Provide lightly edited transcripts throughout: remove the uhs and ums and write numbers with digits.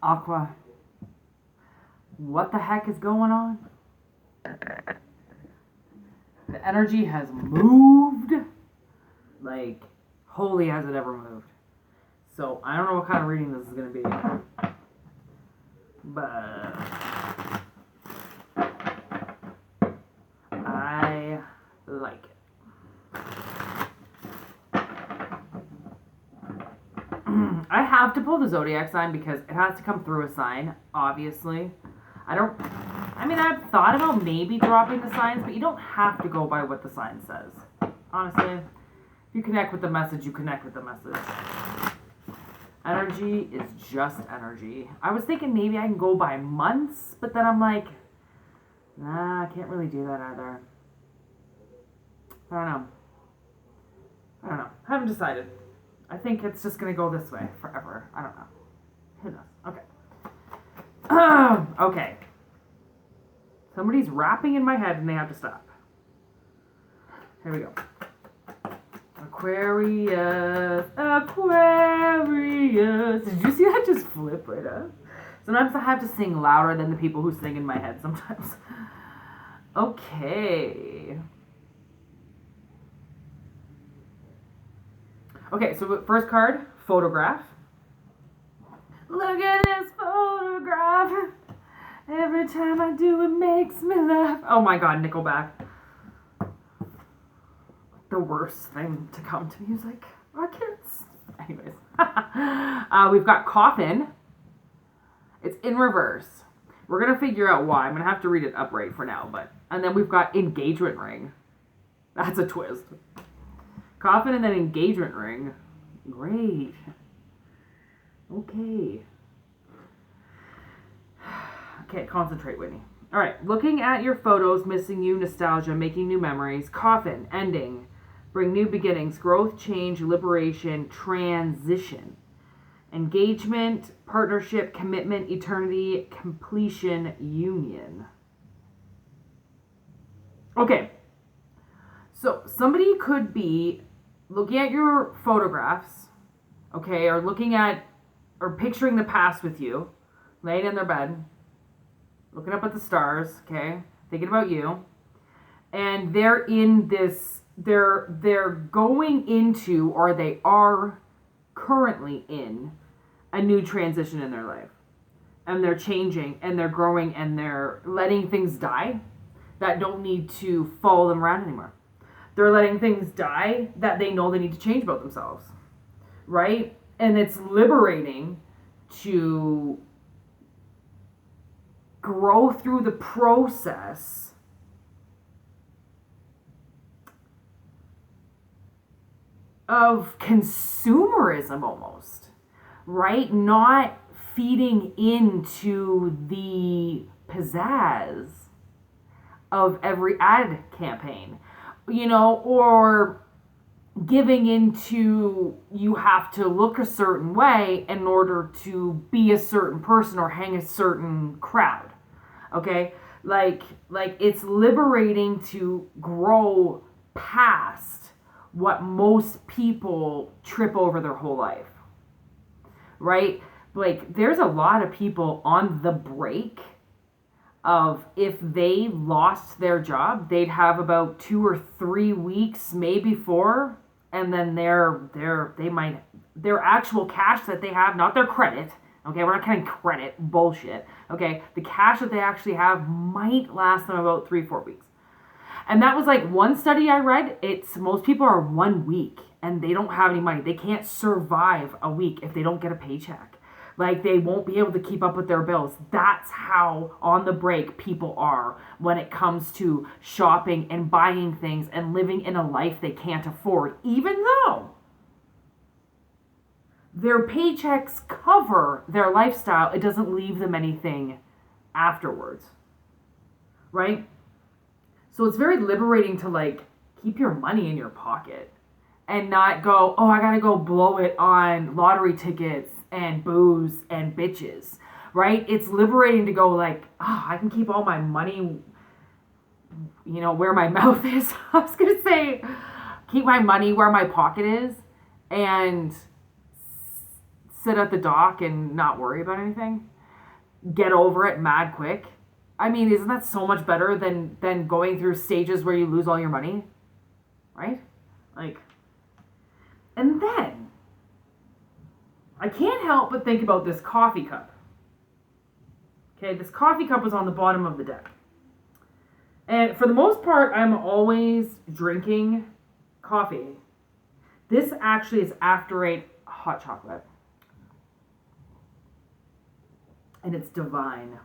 Aqua, what the heck is going on? The energy has moved. Like, holy has it ever moved. So, I don't know what kind of reading this is going to be. But I like it. I have to pull the zodiac sign because it has to come through a sign, obviously. I've thought about maybe dropping the signs, but you don't have to go by what the sign says. Honestly, if you connect with the message, you connect with the message. Energy is just energy. I was thinking maybe I can go by months, but then I'm like, nah, I can't really do that either. I don't know. I haven't decided. I think it's just going to go this way forever. I don't know. Who knows? Okay. Okay. Somebody's rapping in my head and they have to stop. Here we go. Aquarius. Aquarius. Did you see that just flip right up? Sometimes I have to sing louder than the people who sing in my head sometimes. Okay. Okay, so first card, photograph. Look at this photograph. Every time I do, it makes me laugh. Oh my God, Nickelback. The worst thing to come to music. I can't. Anyways. We've got coffin. It's in reverse. We're going to figure out why. I'm going to have to read it upright for now. And then we've got engagement ring. That's a twist. Coffin and then engagement ring. Great. Okay. Okay, concentrate, Whitney. All right, looking at your photos, missing you, nostalgia, making new memories. Coffin, ending. Bring new beginnings, growth, change, liberation, transition. Engagement, partnership, commitment, eternity, completion, union. Okay. So somebody could be looking at your photographs, okay, or looking at, or picturing the past with you, laying in their bed, looking up at the stars, okay, thinking about you, and they're in this, they're going into, or they are currently in, a new transition in their life. And they're changing, and they're growing, and they're letting things die that don't need to follow them around anymore. They're letting things die that they know they need to change about themselves, right? And it's liberating to grow through the process of consumerism almost, right? Not feeding into the pizzazz of every ad campaign, or giving into you have to look a certain way in order to be a certain person or hang a certain crowd. Okay? Like it's liberating to grow past what most people trip over their whole life. Right? Like there's a lot of people on the break of if they lost their job, they'd have about 2 or 3 weeks, maybe 4, and then their actual cash that they have, not their credit, okay, we're not counting credit, bullshit, okay, the cash that they actually have might last them about 3-4 weeks. And that was like one study I read, most people are 1 week and they don't have any money. They can't survive a week if they don't get a paycheck. Like, they won't be able to keep up with their bills. That's how on the break people are when it comes to shopping and buying things and living in a life they can't afford, even though their paychecks cover their lifestyle. It doesn't leave them anything afterwards, right? So it's very liberating to, like, keep your money in your pocket and not go, oh, I gotta go blow it on lottery tickets and booze and bitches, right? It's liberating to go like, oh, I can keep all my money, where my mouth is. I was going to say, keep my money where my pocket is and sit at the dock and not worry about anything. get over it mad quick. I mean, isn't that so much better than going through stages where you lose all your money? Right? Like, and then I can't help but think about this coffee cup. Okay, this coffee cup was on the bottom of the deck. And for the most part, I'm always drinking coffee. This actually is After Eight hot chocolate. And it's divine.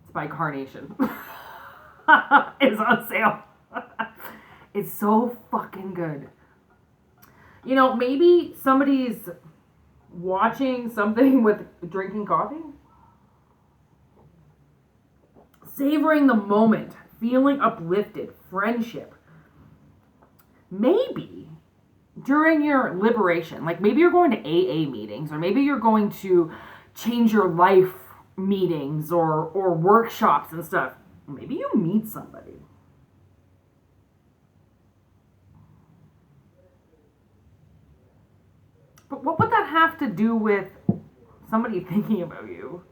It's by Carnation. It's on sale. It's so fucking good. You know, maybe somebody's watching something with drinking coffee. Savoring the moment, feeling uplifted, friendship. Maybe during your liberation, like maybe you're going to AA meetings, or maybe you're going to change your life meetings or workshops and stuff. Maybe you meet somebody. But what would that have to do with somebody thinking about you?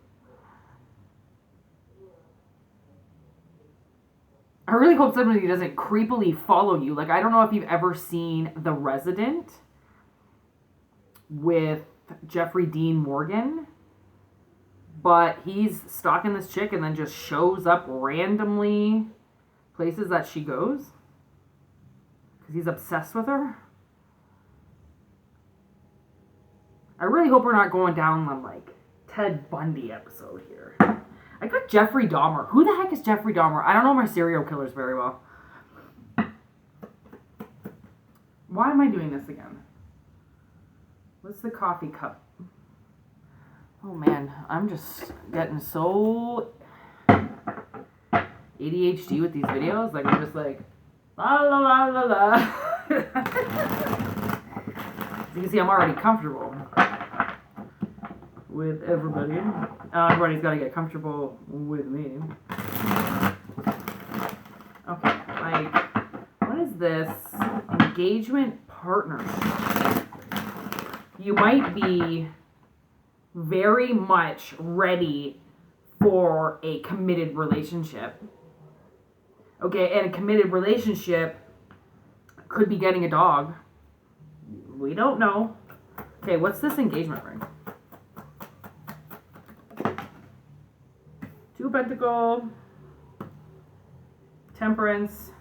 I really hope somebody doesn't creepily follow you. Like, I don't know if you've ever seen The Resident with Jeffrey Dean Morgan, but he's stalking this chick and then just shows up randomly places that she goes because he's obsessed with her. I really hope we're not going down the, like, Ted Bundy episode here. I got Jeffrey Dahmer. Who the heck is Jeffrey Dahmer? I don't know my serial killers very well. Why am I doing this again? What's the coffee cup? Oh man, I'm just getting so ADHD with these videos. Like, I'm just like, la la la la la. You can see I'm already comfortable with everybody. Everybody's got to get comfortable with me. Okay, like, what is this? Engagement partnership. You might be very much ready for a committed relationship. Okay, and a committed relationship could be getting a dog. We don't know. Okay, what's this engagement ring? Two of Pentacles, Temperance,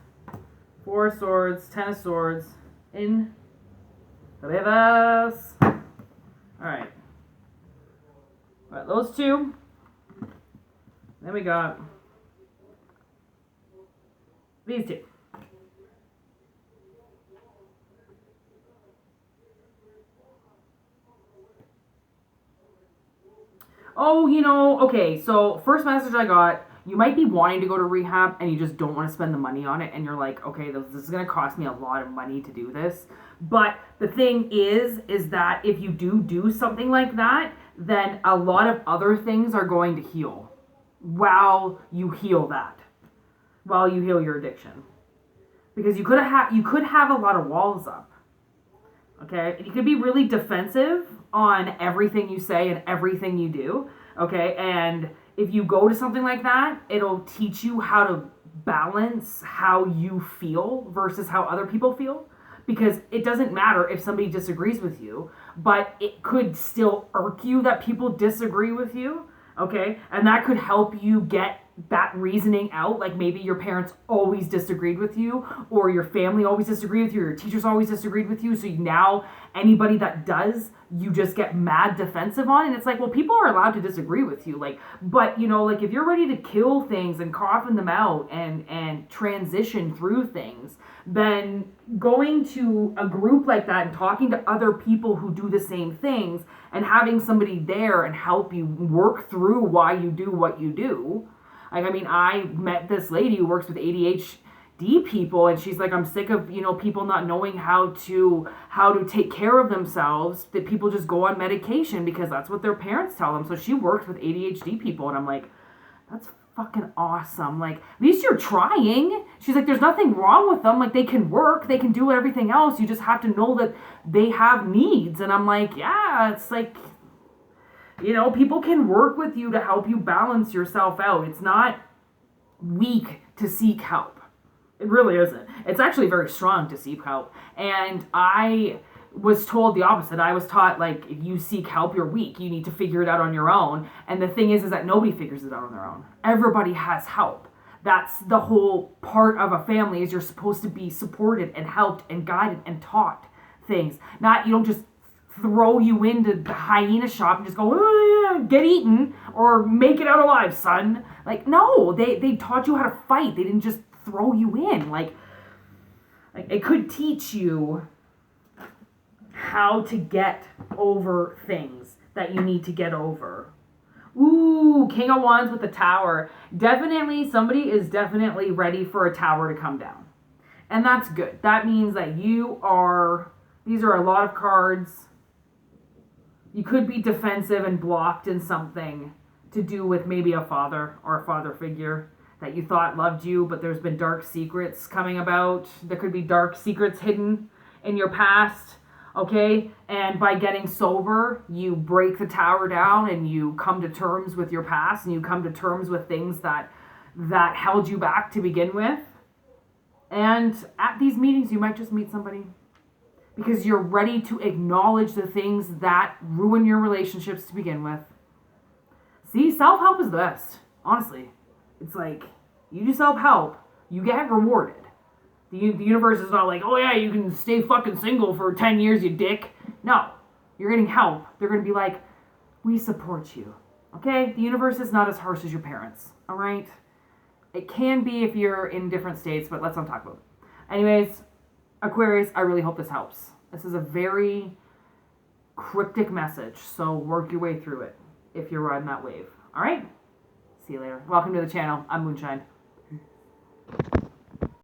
Four of Swords, Ten of Swords, in reverse. Alright. Alright, those two. Then we got these two. Oh, you know, okay, so first message I got, you might be wanting to go to rehab and you just don't want to spend the money on it, and you're like, okay, this is going to cost me a lot of money to do this. But the thing is that if you do something like that, then a lot of other things are going to heal while you heal that, while you heal your addiction. Because you could have a lot of walls up, okay? And you could be really defensive on everything you say and everything you do, okay? And if you go to something like that, it'll teach you how to balance how you feel versus how other people feel, because it doesn't matter if somebody disagrees with you, but it could still irk you that people disagree with you, okay? And that could help you get that reasoning out. Like, maybe your parents always disagreed with you, or your family always disagreed with you, or your teachers always disagreed with you, so now anybody that does, you just get mad defensive on. And it's like, well, people are allowed to disagree with you, like, but you know, like, if you're ready to kill things and coughin them out and transition through things, then going to a group like that and talking to other people who do the same things and having somebody there and help you work through why you do what you do. Like, I mean, I met this lady who works with ADHD people, and she's like, I'm sick of, you know, people not knowing how to take care of themselves, that people just go on medication because that's what their parents tell them. So she works with ADHD people, and I'm like, that's fucking awesome. Like, at least you're trying. She's like, there's nothing wrong with them. Like, they can work, they can do everything else. You just have to know that they have needs. And I'm like, yeah, it's like, You know, people can work with you to help you balance yourself out. It's not weak to seek help. It really isn't. It's actually very strong to seek help. And I was told the opposite. I was taught, like, if you seek help, you're weak. You need to figure it out on your own. And the thing is that nobody figures it out on their own. Everybody has help. That's the whole part of a family, is you're supposed to be supported and helped and guided and taught things. Not, you don't just throw you into the hyena shop and just go, oh, yeah, get eaten or make it out alive, son. Like, no, they taught you how to fight. They didn't just throw you in. Like it could teach you how to get over things that you need to get over. Ooh, King of Wands with the Tower. Definitely, somebody is definitely ready for a tower to come down. And that's good. That means that these are a lot of cards. You could be defensive and blocked in something to do with maybe a father or a father figure that you thought loved you, but there's been dark secrets coming about. There could be dark secrets hidden in your past, okay? And by getting sober, you break the tower down and you come to terms with your past, and you come to terms with things that held you back to begin with. And at these meetings, you might just meet somebody because you're ready to acknowledge the things that ruin your relationships to begin with. See, self-help is the best. Honestly. It's like, you do self-help, you get rewarded. The universe is not like, oh yeah, you can stay fucking single for 10 years, you dick. No. You're getting help. They're going to be like, we support you. Okay? The universe is not as harsh as your parents. Alright? It can be if you're in different states, but let's not talk about it. Anyways, Aquarius, I really hope this helps. This is a very cryptic message, so work your way through it if you're riding that wave. All right? See you later. Welcome to the channel. I'm Moonshine.